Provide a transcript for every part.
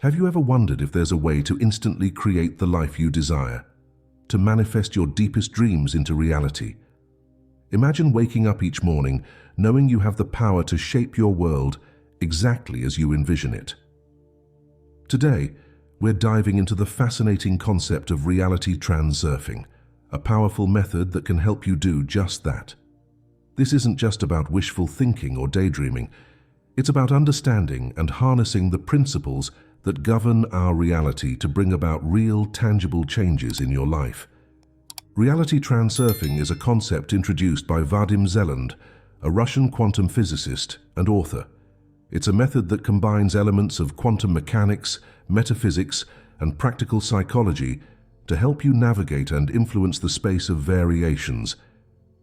Have you ever wondered if there's a way to instantly create the life you desire? To manifest your deepest dreams into reality? Imagine waking up each morning knowing you have the power to shape your world exactly as you envision it. Today, we're diving into the fascinating concept of reality transurfing, a powerful method that can help you do just that. This isn't just about wishful thinking or daydreaming. It's about understanding and harnessing the principles that govern our reality to bring about real, tangible changes in your life. Reality transurfing is a concept introduced by Vadim Zeland, a Russian quantum physicist and author. It's a method that combines elements of quantum mechanics, metaphysics, and practical psychology to help you navigate and influence the space of variations,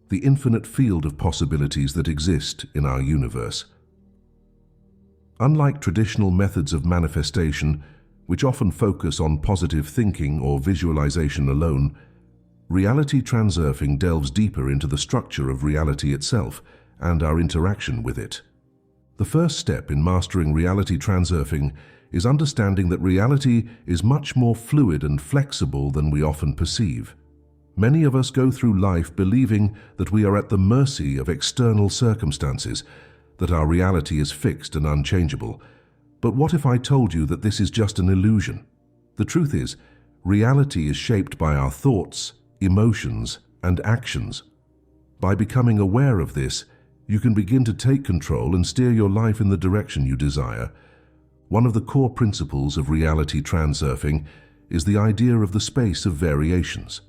the infinite field of possibilities that exist in our universe. Unlike traditional methods of manifestation, which often focus on positive thinking or visualization alone, reality transurfing delves deeper into the structure of reality itself and our interaction with it. The first step in mastering reality transurfing is understanding that reality is much more fluid and flexible than we often perceive. Many of us go through life believing that we are at the mercy of external circumstances, that our reality is fixed and unchangeable. But what if I told you that this is just an illusion? The truth is, reality is shaped by our thoughts, emotions, and actions. By becoming aware of this, you can begin to take control and steer your life in the direction you desire. One of the core principles of reality transurfing is the idea of the space of variations.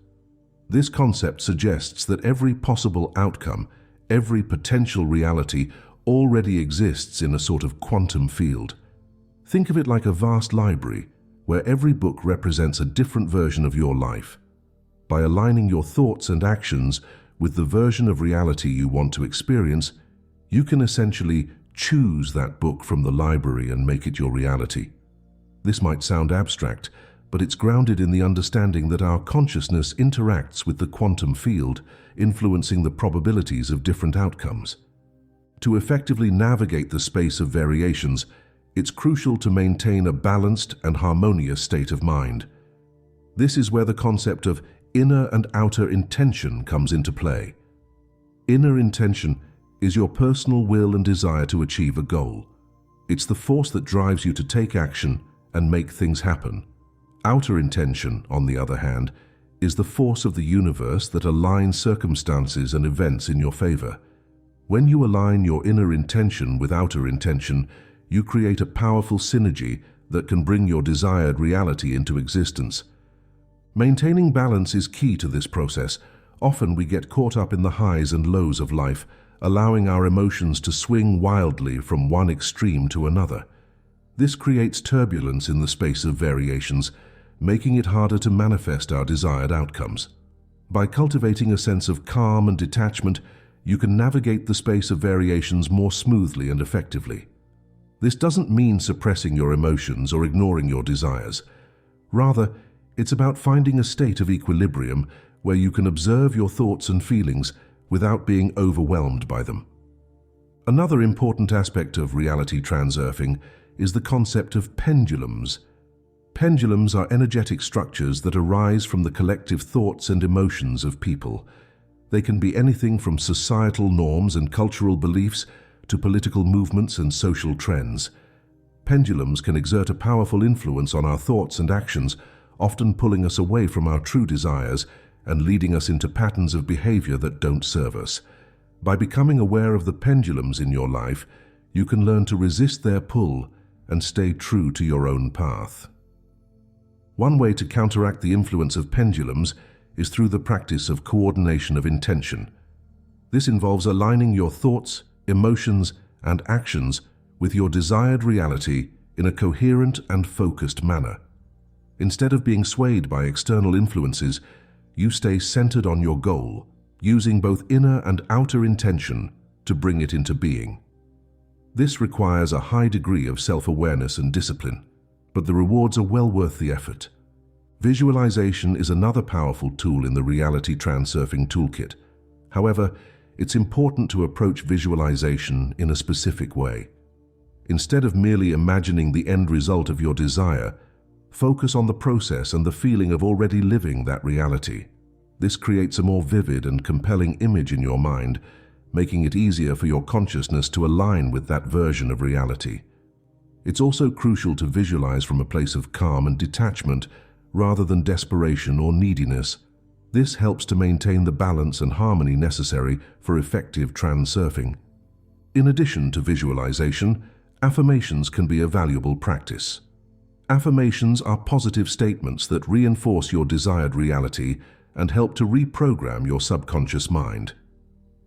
This concept suggests that every possible outcome, every potential reality, already exists in a sort of quantum field. Think of it like a vast library where every book represents a different version of your life. By aligning your thoughts and actions with the version of reality you want to experience, you can essentially choose that book from the library and make it your reality. This might sound abstract, but it's grounded in the understanding that our consciousness interacts with the quantum field, influencing the probabilities of different outcomes. To effectively navigate the space of variations, it's crucial to maintain a balanced and harmonious state of mind. This is where the concept of inner and outer intention comes into play. Inner intention is your personal will and desire to achieve a goal. It's the force that drives you to take action and make things happen. Outer intention, on the other hand, is the force of the universe that aligns circumstances and events in your favor. When you align your inner intention with outer intention, you create a powerful synergy that can bring your desired reality into existence. Maintaining balance is key to this process. Often we get caught up in the highs and lows of life, allowing our emotions to swing wildly from one extreme to another. This creates turbulence in the space of variations, making it harder to manifest our desired outcomes. By cultivating a sense of calm and detachment, you can navigate the space of variations more smoothly and effectively. This doesn't mean suppressing your emotions or ignoring your desires. Rather, it's about finding a state of equilibrium where you can observe your thoughts and feelings without being overwhelmed by them. Another important aspect of reality transurfing is the concept of pendulums. Pendulums are energetic structures that arise from the collective thoughts and emotions of people. They can be anything from societal norms and cultural beliefs to political movements and social trends. Pendulums can exert a powerful influence on our thoughts and actions, often pulling us away from our true desires and leading us into patterns of behavior that don't serve us. By becoming aware of the pendulums in your life, you can learn to resist their pull and stay true to your own path. One way to counteract the influence of pendulums is through the practice of coordination of intention. This involves aligning your thoughts, emotions, and actions with your desired reality in a coherent and focused manner. Instead of being swayed by external influences, you stay centered on your goal, using both inner and outer intention to bring it into being. This requires a high degree of self-awareness and discipline, but the rewards are well worth the effort. Visualization is another powerful tool in the reality transurfing toolkit. However, it's important to approach visualization in a specific way. Instead of merely imagining the end result of your desire, focus on the process and the feeling of already living that reality. This creates a more vivid and compelling image in your mind, making it easier for your consciousness to align with that version of reality. It's also crucial to visualize from a place of calm and detachment rather than desperation or neediness. This helps to maintain the balance and harmony necessary for effective transurfing. In addition to visualization, affirmations can be a valuable practice. Affirmations are positive statements that reinforce your desired reality and help to reprogram your subconscious mind.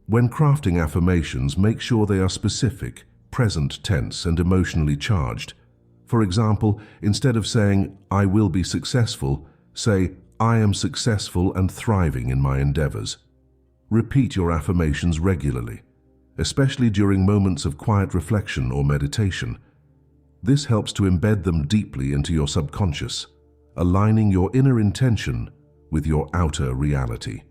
When crafting affirmations, make sure they are specific, present tense, and emotionally charged. For example, instead of saying, "I will be successful," say, "I am successful and thriving in my endeavors." Repeat your affirmations regularly, especially during moments of quiet reflection or meditation. This helps to embed them deeply into your subconscious, aligning your inner intention with your outer reality.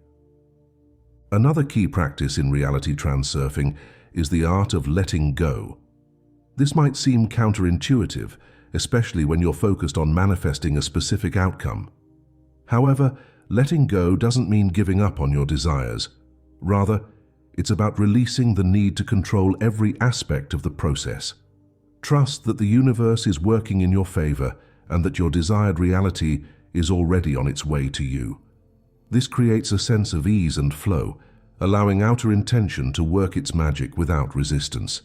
Another key practice in reality transurfing is the art of letting go. This might seem counterintuitive, especially when you're focused on manifesting a specific outcome. However, letting go doesn't mean giving up on your desires. Rather, it's about releasing the need to control every aspect of the process. Trust that the universe is working in your favor and that your desired reality is already on its way to you. This creates a sense of ease and flow, allowing outer intention to work its magic without resistance.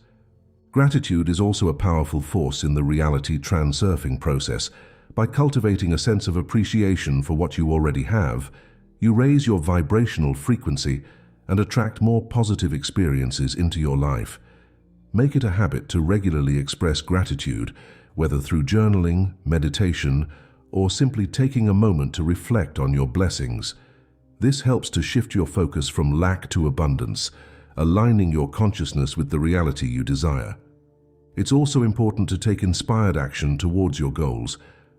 Gratitude is also a powerful force in the reality transurfing process. By cultivating a sense of appreciation for what you already have, you raise your vibrational frequency and attract more positive experiences into your life. Make it a habit to regularly express gratitude, whether through journaling, meditation, or simply taking a moment to reflect on your blessings. This helps to shift your focus from lack to abundance, aligning your consciousness with the reality you desire. It's also important to take inspired action towards your goals.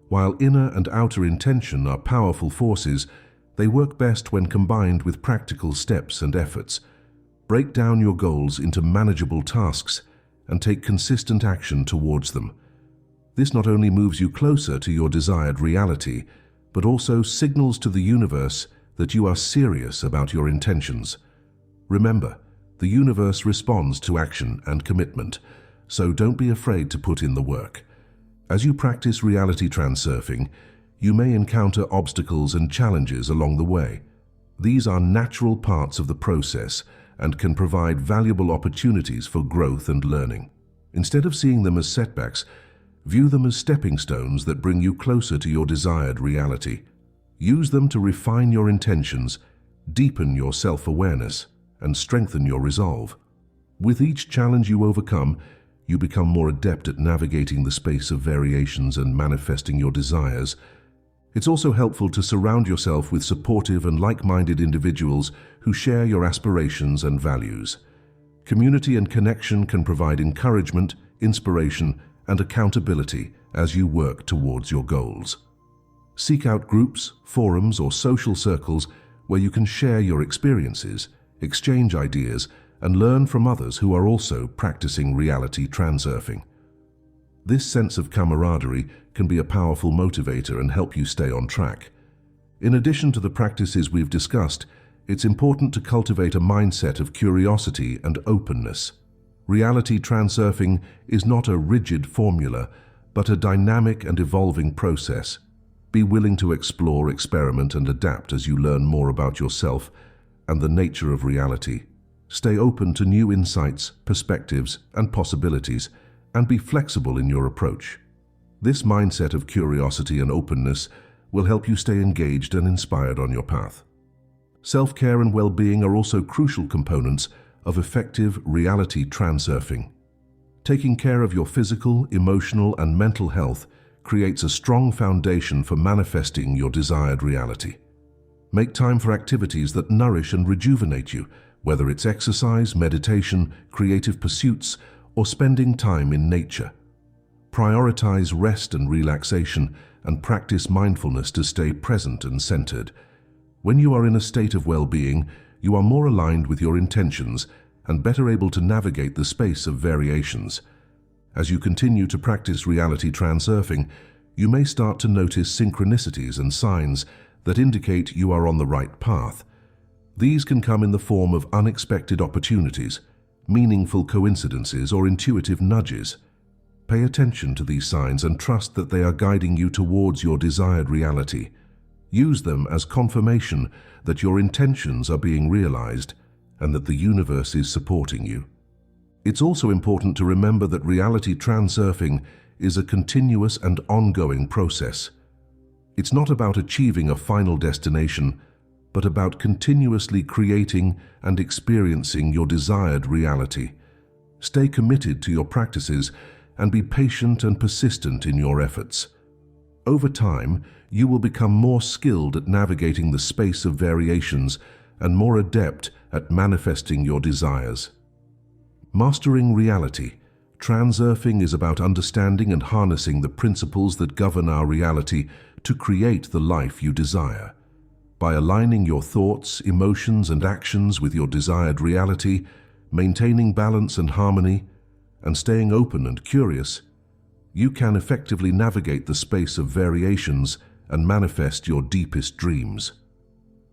While inner and outer intention are powerful forces, they work best when combined with practical steps and efforts. Break down your goals into manageable tasks and take consistent action towards them. This not only moves you closer to your desired reality, but also signals to the universe that you are serious about your intentions. Remember, the universe responds to action and commitment, so don't be afraid to put in the work. As you practice reality transurfing, you may encounter obstacles and challenges along the way. These are natural parts of the process and can provide valuable opportunities for growth and learning. Instead of seeing them as setbacks, view them as stepping stones that bring you closer to your desired reality. Use them to refine your intentions, deepen your self-awareness, and strengthen your resolve. With each challenge you overcome, you become more adept at navigating the space of variations and manifesting your desires. It's also helpful to surround yourself with supportive and like-minded individuals who share your aspirations and values. Community and connection can provide encouragement, inspiration, and accountability as you work towards your goals. Seek out groups, forums, or social circles where you can share your experiences, exchange ideas, and learn from others who are also practicing reality transurfing. This sense of camaraderie can be a powerful motivator and help you stay on track. In addition to the practices we've discussed, it's important to cultivate a mindset of curiosity and openness. Reality transurfing is not a rigid formula, but a dynamic and evolving process. Be willing to explore, experiment, and adapt as you learn more about yourself and the nature of reality. Stay open to new insights, perspectives, and possibilities, and be flexible in your approach. This mindset of curiosity and openness will help you stay engaged and inspired on your path. Self-care and well-being are also crucial components of effective reality transurfing. Taking care of your physical, emotional, and mental health creates a strong foundation for manifesting your desired reality. Make time for activities that nourish and rejuvenate you, whether it's exercise, meditation, creative pursuits, or spending time in nature. Prioritize rest and relaxation and practice mindfulness to stay present and centered. When you are in a state of well-being, you are more aligned with your intentions and better able to navigate the space of variations. As you continue to practice reality transurfing, you may start to notice synchronicities and signs that indicate you are on the right path. These can come in the form of unexpected opportunities, meaningful coincidences, or intuitive nudges. Pay attention to these signs and trust that they are guiding you towards your desired reality. Use them as confirmation that your intentions are being realized and that the universe is supporting you. It's also important to remember that reality transurfing is a continuous and ongoing process. It's not about achieving a final destination, but about continuously creating and experiencing your desired reality. Stay committed to your practices and be patient and persistent in your efforts. Over time, you will become more skilled at navigating the space of variations and more adept at manifesting your desires. Mastering reality transurfing is about understanding and harnessing the principles that govern our reality to create the life you desire. By aligning your thoughts, emotions, and actions with your desired reality, maintaining balance and harmony, and staying open and curious, you can effectively navigate the space of variations and manifest your deepest dreams.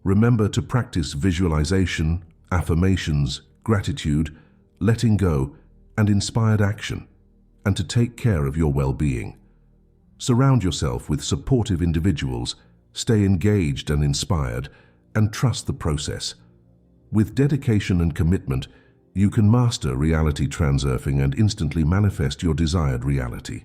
Remember to practice visualization, affirmations, gratitude, letting go, and inspired action, and to take care of your well-being. Surround yourself with supportive individuals, stay engaged and inspired, and trust the process. With dedication and commitment, you can master reality transurfing and instantly manifest your desired reality.